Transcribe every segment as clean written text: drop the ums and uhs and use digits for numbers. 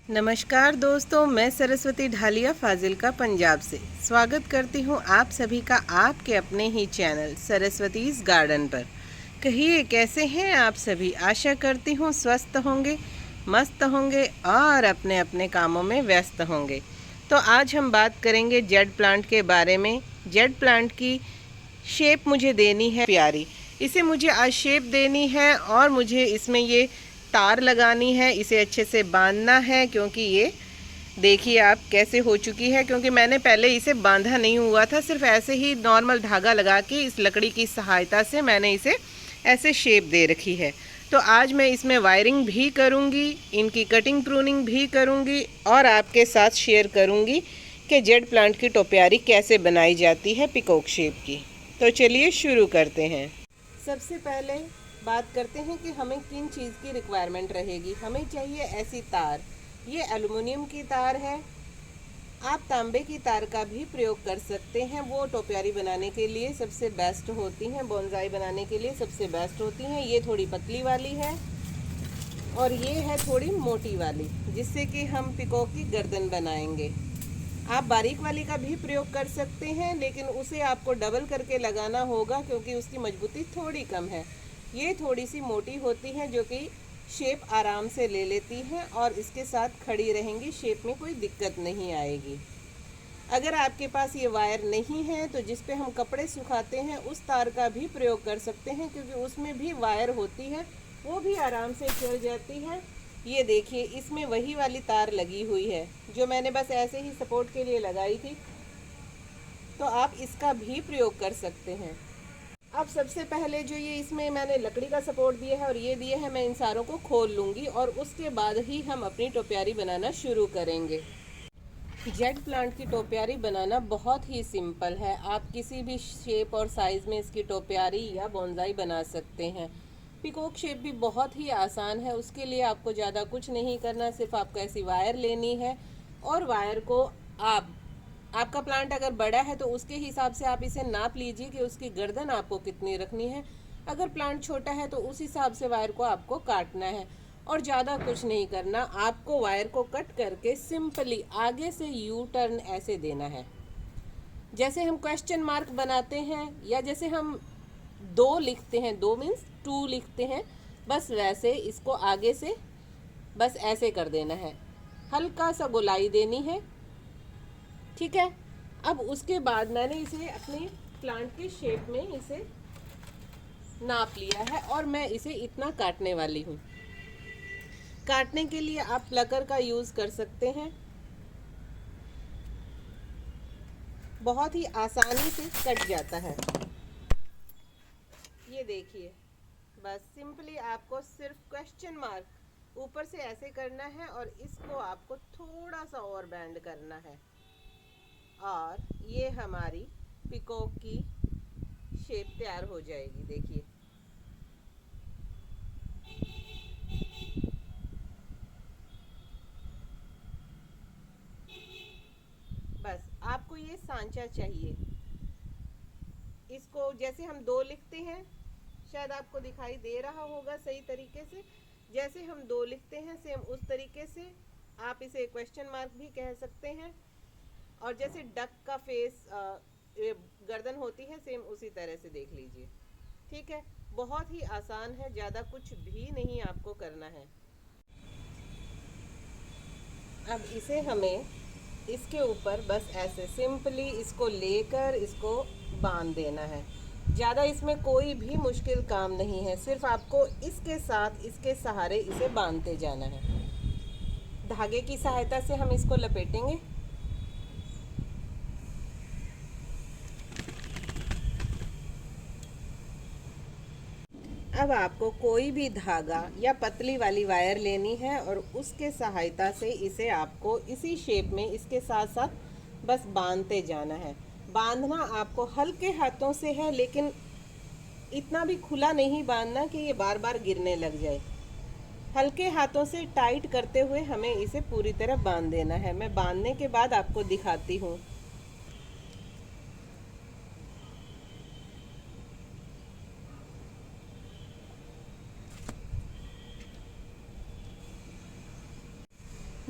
नमस्कार दोस्तों, मैं सरस्वती ढालिया फाजिल्का पंजाब से स्वागत करती हूँ आप सभी का आपके अपने ही चैनल सरस्वतीज़ गार्डन पर। कहिए कैसे हैं आप सभी। आशा करती हूँ स्वस्थ होंगे, मस्त होंगे और अपने अपने कामों में व्यस्त होंगे। तो आज हम बात करेंगे जेड प्लांट के बारे में। जेड प्लांट की शेप मुझे देनी है प्यारी, इसे मुझे आज शेप देनी है और मुझे इसमें ये तार लगानी है, इसे अच्छे से बांधना है क्योंकि ये देखिए आप कैसे हो चुकी है। क्योंकि मैंने पहले इसे बांधा नहीं हुआ था, सिर्फ ऐसे ही नॉर्मल धागा लगा के इस लकड़ी की सहायता से मैंने इसे ऐसे शेप दे रखी है। तो आज मैं इसमें वायरिंग भी करूँगी, इनकी कटिंग प्रूनिंग भी करूँगी और आपके साथ शेयर करूँगी कि जेड प्लांट की टोपियारी कैसे बनाई जाती है पिकॉक शेप की। तो चलिए शुरू करते हैं। सबसे पहले बात करते हैं कि हमें किन चीज़ की रिक्वायरमेंट रहेगी। हमें चाहिए ऐसी तार, ये एल्युमिनियम की तार है। आप तांबे की तार का भी प्रयोग कर सकते हैं, वो टोपियारी बनाने के लिए सबसे बेस्ट होती हैं, बोनसाई बनाने के लिए सबसे बेस्ट होती हैं। ये थोड़ी पतली वाली है और ये है थोड़ी मोटी वाली, जिससे कि हम पिकॉक की गर्दन बनाएंगे। आप बारीक वाली का भी प्रयोग कर सकते हैं, लेकिन उसे आपको डबल करके लगाना होगा क्योंकि उसकी मजबूती थोड़ी कम है। ये थोड़ी सी मोटी होती है जो कि शेप आराम से ले लेती हैं और इसके साथ खड़ी रहेंगी, शेप में कोई दिक्कत नहीं आएगी। अगर आपके पास ये वायर नहीं है तो जिस पे हम कपड़े सुखाते हैं उस तार का भी प्रयोग कर सकते हैं, क्योंकि उसमें भी वायर होती है, वो भी आराम से चल जाती है। ये देखिए इसमें वही वाली तार लगी हुई है जो मैंने बस ऐसे ही सपोर्ट के लिए लगाई थी, तो आप इसका भी प्रयोग कर सकते हैं। अब सबसे पहले जो ये इसमें मैंने लकड़ी का सपोर्ट दिया है और ये दिए हैं, मैं इन सारों को खोल लूँगी और उसके बाद ही हम अपनी टोपियारी बनाना शुरू करेंगे। जेड प्लांट की टोपियारी बनाना बहुत ही सिंपल है। आप किसी भी शेप और साइज़ में इसकी टोपियारी या बोनसाई बना सकते हैं। पिकॉक शेप भी बहुत ही आसान है, उसके लिए आपको ज़्यादा कुछ नहीं करना, सिर्फ आपको ऐसी वायर लेनी है और वायर को आपका प्लांट अगर बड़ा है तो उसके हिसाब से आप इसे नाप लीजिए कि उसकी गर्दन आपको कितनी रखनी है। अगर प्लांट छोटा है तो उस हिसाब से वायर को आपको काटना है और ज़्यादा कुछ नहीं करना। आपको वायर को कट करके सिंपली आगे से यू टर्न ऐसे देना है, जैसे हम क्वेश्चन मार्क बनाते हैं या जैसे हम दो लिखते हैं, दो मीन्स टू लिखते हैं, बस वैसे इसको आगे से बस ऐसे कर देना है, हल्का सा गोलाई देनी है। ठीक है। अब उसके बाद मैंने इसे अपने प्लांट के शेप में इसे नाप लिया है और मैं इसे इतना काटने वाली हूँ। काटने के लिए आप प्लकर का यूज़ कर सकते हैं, बहुत ही आसानी से कट जाता है। ये देखिए, बस सिंपली आपको सिर्फ क्वेश्चन मार्क ऊपर से ऐसे करना है और इसको आपको थोड़ा सा और बैंड करना है और ये हमारी पिकॉक की शेप तैयार हो जाएगी। देखिए बस आपको ये सांचा चाहिए। इसको जैसे हम दो लिखते हैं, शायद आपको दिखाई दे रहा होगा सही तरीके से, जैसे हम दो लिखते हैं सेम उस तरीके से आप इसे क्वेश्चन मार्क भी कह सकते हैं। और जैसे डक का फेस गर्दन होती है, सेम उसी तरह से देख लीजिए। ठीक है, बहुत ही आसान है, ज़्यादा कुछ भी नहीं आपको करना है। अब इसे हमें इसके ऊपर बस ऐसे सिंपली इसको लेकर इसको बांध देना है। ज़्यादा इसमें कोई भी मुश्किल काम नहीं है, सिर्फ आपको इसके साथ इसके सहारे इसे बांधते जाना है। धागे की सहायता से हम इसको लपेटेंगे। अब आपको कोई भी धागा या पतली वाली वायर लेनी है और उसके सहायता से इसे आपको इसी शेप में इसके साथ साथ बस बांधते जाना है। बांधना आपको हल्के हाथों से है, लेकिन इतना भी खुला नहीं बांधना कि ये बार बार गिरने लग जाए। हल्के हाथों से टाइट करते हुए हमें इसे पूरी तरह बांध देना है। मैं बांधने के बाद आपको दिखाती हूँ।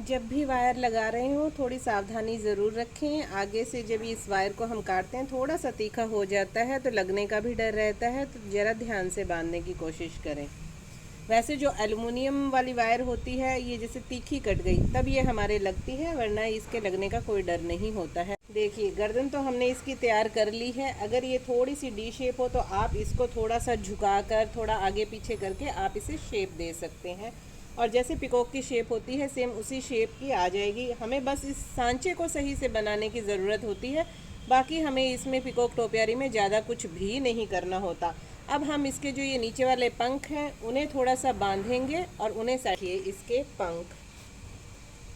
जब भी वायर लगा रहे हो थोड़ी सावधानी ज़रूर रखें। आगे से जब इस वायर को हम काटते हैं थोड़ा सा तीखा हो जाता है तो लगने का भी डर रहता है, तो ज़रा ध्यान से बांधने की कोशिश करें। वैसे जो एल्युमिनियम वाली वायर होती है ये जैसे तीखी कट गई तब ये हमारे लगती है, वरना इसके लगने का कोई डर नहीं होता है। देखिए गर्दन तो हमने इसकी तैयार कर ली है। अगर ये थोड़ी सी डी शेप हो तो आप इसको थोड़ा सा झुकाकर थोड़ा आगे पीछे करके आप इसे शेप दे सकते हैं, और जैसे पिकॉक की शेप होती है सेम उसी शेप की आ जाएगी। हमें बस इस सांचे को सही से बनाने की ज़रूरत होती है, बाकी हमें इसमें पिकॉक टोपियारी में ज़्यादा कुछ भी नहीं करना होता। अब हम इसके जो ये नीचे वाले पंख हैं उन्हें थोड़ा सा बांधेंगे और उन्हें साइए। इसके पंख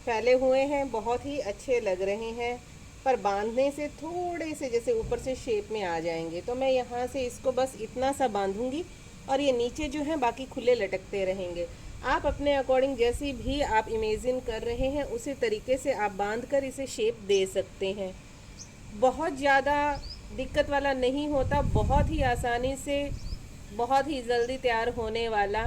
फैले हुए हैं, बहुत ही अच्छे लग रहे हैं, पर बांधने से थोड़े से जैसे ऊपर से शेप में आ जाएंगे। तो मैं यहाँ से इसको बस इतना सा बांधूंगी और ये नीचे जो है बाकी खुले लटकते रहेंगे। आप अपने अकॉर्डिंग जैसी भी आप इमेजिन कर रहे हैं उसी तरीके से आप बांध कर इसे शेप दे सकते हैं। बहुत ज़्यादा दिक्कत वाला नहीं होता, बहुत ही आसानी से बहुत ही जल्दी तैयार होने वाला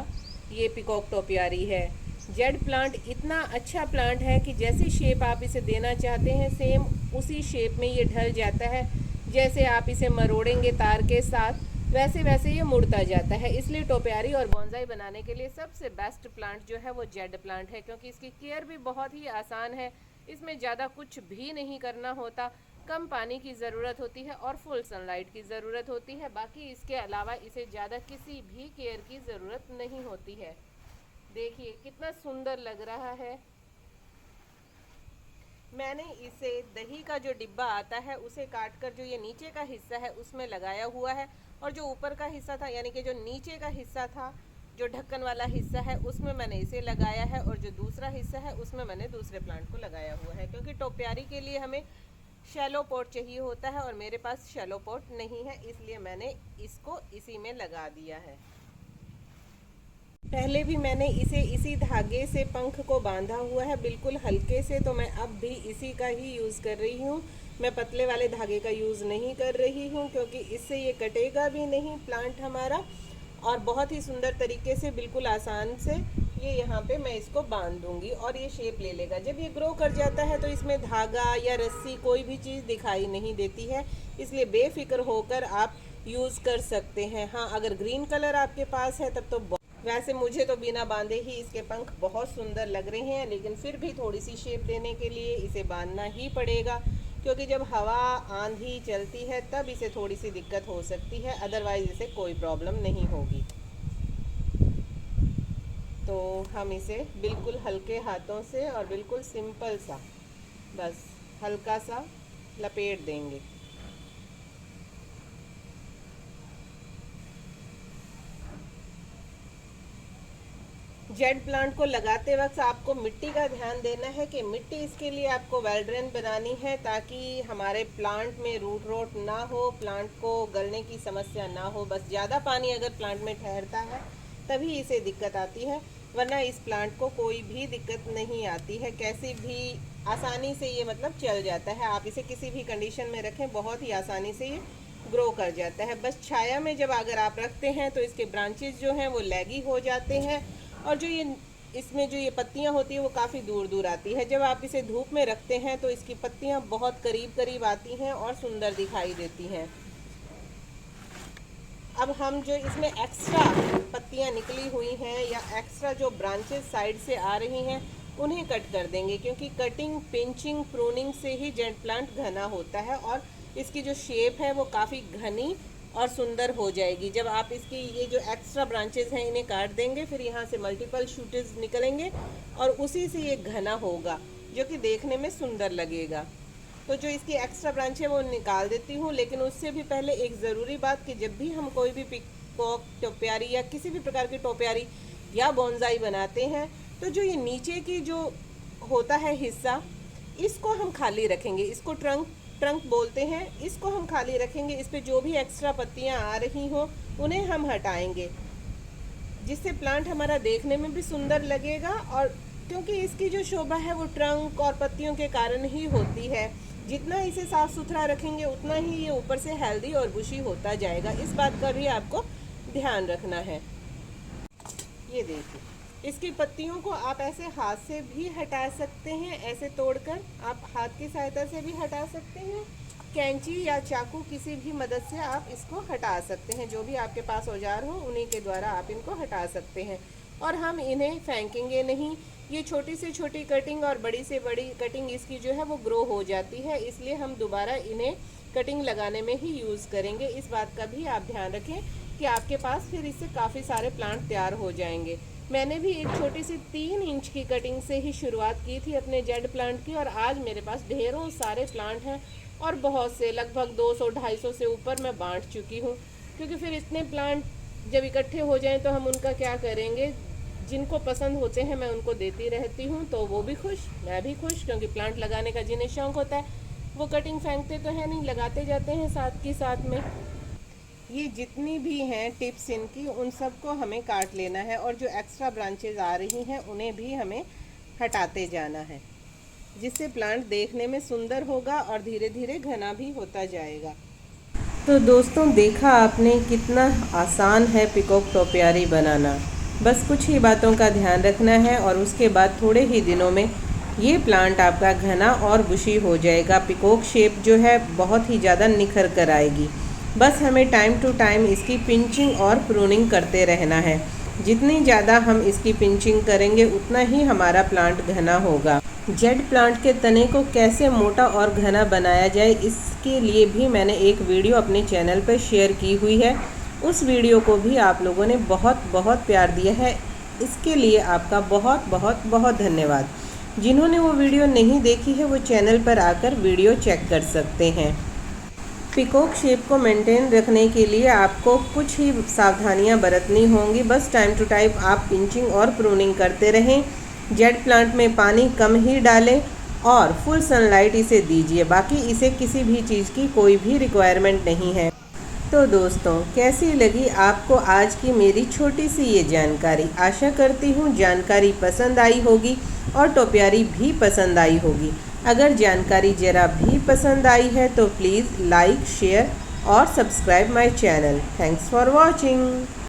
ये पिकॉक टोपियारी है। जेड प्लांट इतना अच्छा प्लांट है कि जैसी शेप आप इसे देना चाहते हैं सेम उसी शेप में ये ढल जाता है। जैसे आप इसे मरोड़ेंगे तार के साथ वैसे वैसे ये मुड़ता जाता है। इसलिए टोपियारी और बॉन्साई बनाने के लिए सबसे बेस्ट प्लांट जो है वो जेड प्लांट है, क्योंकि इसकी केयर भी बहुत ही आसान है। इसमें ज़्यादा कुछ भी नहीं करना होता, कम पानी की ज़रूरत होती है और फुल सनलाइट की ज़रूरत होती है। बाकी इसके अलावा इसे ज़्यादा किसी भी केयर की ज़रूरत नहीं होती है। देखिए कितना सुंदर लग रहा है। मैंने इसे दही का जो डिब्बा आता है उसे काटकर जो ये नीचे का हिस्सा है उसमें लगाया हुआ है, और जो ऊपर का हिस्सा था यानी कि जो नीचे का हिस्सा था जो ढक्कन वाला हिस्सा है उसमें मैंने इसे लगाया है, और जो दूसरा हिस्सा है उसमें मैंने दूसरे प्लांट को लगाया हुआ है। क्योंकि टोपियारी के लिए हमें शैलो पॉट चाहिए होता है और मेरे पास शैलो पॉट नहीं है, इसलिए मैंने इसको इसी में लगा दिया है। पहले भी मैंने इसे इसी धागे से पंख को बांधा हुआ है बिल्कुल हल्के से, तो मैं अब भी इसी का ही यूज़ कर रही हूँ। मैं पतले वाले धागे का यूज़ नहीं कर रही हूँ क्योंकि इससे ये कटेगा भी नहीं प्लांट हमारा, और बहुत ही सुंदर तरीके से बिल्कुल आसान से ये यहाँ पे मैं इसको बांध दूंगी और ये शेप ले लेगा। जब ये ग्रो कर जाता है तो इसमें धागा या रस्सी कोई भी चीज़ दिखाई नहीं देती है, इसलिए बेफिक्र होकर आप यूज़ कर सकते हैं। हाँ अगर ग्रीन कलर आपके पास है तब तो वैसे मुझे तो बिना बांधे ही इसके पंख बहुत सुंदर लग रहे हैं, लेकिन फिर भी थोड़ी सी शेप देने के लिए इसे बांधना ही पड़ेगा, क्योंकि जब हवा आंधी चलती है तब इसे थोड़ी सी दिक्कत हो सकती है, अदरवाइज इसे कोई प्रॉब्लम नहीं होगी। तो हम इसे बिल्कुल हल्के हाथों से और बिल्कुल सिंपल सा बस हल्का सा लपेट देंगे। जेड प्लांट को लगाते वक्त आपको मिट्टी का ध्यान देना है कि मिट्टी इसके लिए आपको वेल ड्रेन बनानी है, ताकि हमारे प्लांट में रूट रोट ना हो, प्लांट को गलने की समस्या ना हो। बस ज़्यादा पानी अगर प्लांट में ठहरता है तभी इसे दिक्कत आती है, वरना इस प्लांट को कोई भी दिक्कत नहीं आती है। कैसी भी आसानी से ये मतलब चल जाता है, आप इसे किसी भी कंडीशन में रखें बहुत ही आसानी से ये ग्रो कर जाता है। बस छाया में जब अगर आप रखते हैं तो इसके ब्रांचेस जो हैं वो लैगी हो जाते हैं, और जो ये इसमें जो ये पत्तियां होती है वो काफ़ी दूर दूर आती है। जब आप इसे धूप में रखते हैं तो इसकी पत्तियां बहुत करीब करीब आती हैं और सुंदर दिखाई देती हैं। अब हम जो इसमें एक्स्ट्रा पत्तियां निकली हुई हैं या एक्स्ट्रा जो ब्रांचेस साइड से आ रही हैं उन्हें कट कर देंगे, क्योंकि कटिंग पिंचिंग प्रूनिंग से ही जेड प्लांट घना होता है और इसकी जो शेप है वो काफ़ी घनी और सुंदर हो जाएगी। जब आप इसकी ये जो एक्स्ट्रा ब्रांचेस हैं इन्हें काट देंगे फिर यहाँ से मल्टीपल शूटेज निकलेंगे और उसी से ये घना होगा जो कि देखने में सुंदर लगेगा। तो जो इसकी एक्स्ट्रा ब्रांच है वो निकाल देती हूँ, लेकिन उससे भी पहले एक ज़रूरी बात कि जब भी हम कोई भी पिकॉक टोपियारी या किसी भी प्रकार की टोपियारी या बॉन्साई बनाते हैं तो जो ये नीचे की जो होता है हिस्सा इसको हम खाली रखेंगे, इसको ट्रंक बोलते हैं, इसको हम खाली रखेंगे। इस पे जो भी एक्स्ट्रा पत्तियां आ रही हों उन्हें हम हटाएंगे, जिससे प्लांट हमारा देखने में भी सुंदर लगेगा, और क्योंकि इसकी जो शोभा है वो ट्रंक और पत्तियों के कारण ही होती है। जितना इसे साफ सुथरा रखेंगे उतना ही ये ऊपर से हेल्दी और बुशी होता जाएगा। इस बात का भी आपको ध्यान रखना है। ये देखिए इसकी पत्तियों को आप ऐसे हाथ से भी हटा सकते हैं, ऐसे तोड़कर आप हाथ की सहायता से भी हटा सकते हैं। कैंची या चाकू किसी भी मदद से आप इसको हटा सकते हैं। जो भी आपके पास औजार हो उन्हीं के द्वारा आप इनको हटा सकते हैं। और हम इन्हें फेंकेंगे नहीं। ये छोटी से छोटी कटिंग और बड़ी से बड़ी कटिंग इसकी जो है वो ग्रो हो जाती है, इसलिए हम दोबारा इन्हें कटिंग लगाने में ही यूज़ करेंगे। इस बात का भी आप ध्यान रखें कि आपके पास फिर इससे काफ़ी सारे प्लांट तैयार हो जाएंगे। मैंने भी एक छोटी सी 3 इंच की कटिंग से ही शुरुआत की थी अपने जेड प्लांट की, और आज मेरे पास ढेरों सारे प्लांट हैं और बहुत से, लगभग 200-250 से ऊपर मैं बांट चुकी हूँ। क्योंकि फिर इतने प्लांट जब इकट्ठे हो जाएं तो हम उनका क्या करेंगे। जिनको पसंद होते हैं मैं उनको देती रहती हूँ, तो वो भी खुश, मैं भी खुश, क्योंकि प्लांट लगाने का जिन्हें शौक होता है वो कटिंग फेंकते तो है नहीं, लगाते जाते हैं साथ की साथ में। ये जितनी भी हैं टिप्स इनकी, उन सबको हमें काट लेना है और जो एक्स्ट्रा ब्रांचेज आ रही हैं उन्हें भी हमें हटाते जाना है, जिससे प्लांट देखने में सुंदर होगा और धीरे धीरे घना भी होता जाएगा। तो दोस्तों, देखा आपने कितना आसान है पिकॉक टोपियारी बनाना। बस कुछ ही बातों का ध्यान रखना है और उसके बाद थोड़े ही दिनों में ये प्लांट आपका घना और बुशी हो जाएगा। पिकॉक शेप जो है बहुत ही ज़्यादा निखर कर आएगी। बस हमें टाइम टू टाइम इसकी पिंचिंग और प्रूनिंग करते रहना है। जितनी ज़्यादा हम इसकी पिंचिंग करेंगे उतना ही हमारा प्लांट घना होगा। जेड प्लांट के तने को कैसे मोटा और घना बनाया जाए, इसके लिए भी मैंने एक वीडियो अपने चैनल पर शेयर की हुई है। उस वीडियो को भी आप लोगों ने बहुत बहुत प्यार दिया है, इसके लिए आपका बहुत बहुत बहुत धन्यवाद। जिन्होंने वो वीडियो नहीं देखी है वो चैनल पर आकर वीडियो चेक कर सकते हैं। पिकॉक शेप को मेंटेन रखने के लिए आपको कुछ ही सावधानियां बरतनी होंगी। बस टाइम टू टाइम आप पिंचिंग और प्रूनिंग करते रहें। जेड प्लांट में पानी कम ही डालें और फुल सनलाइट इसे दीजिए। बाकी इसे किसी भी चीज़ की कोई भी रिक्वायरमेंट नहीं है। तो दोस्तों, कैसी लगी आपको आज की मेरी छोटी सी ये जानकारी। आशा करती हूँ जानकारी पसंद आई होगी और टोपियारी भी पसंद आई होगी। अगर जानकारी ज़रा भी पसंद आई है तो प्लीज़ लाइक, शेयर और subscribe my channel. Thanks for watching.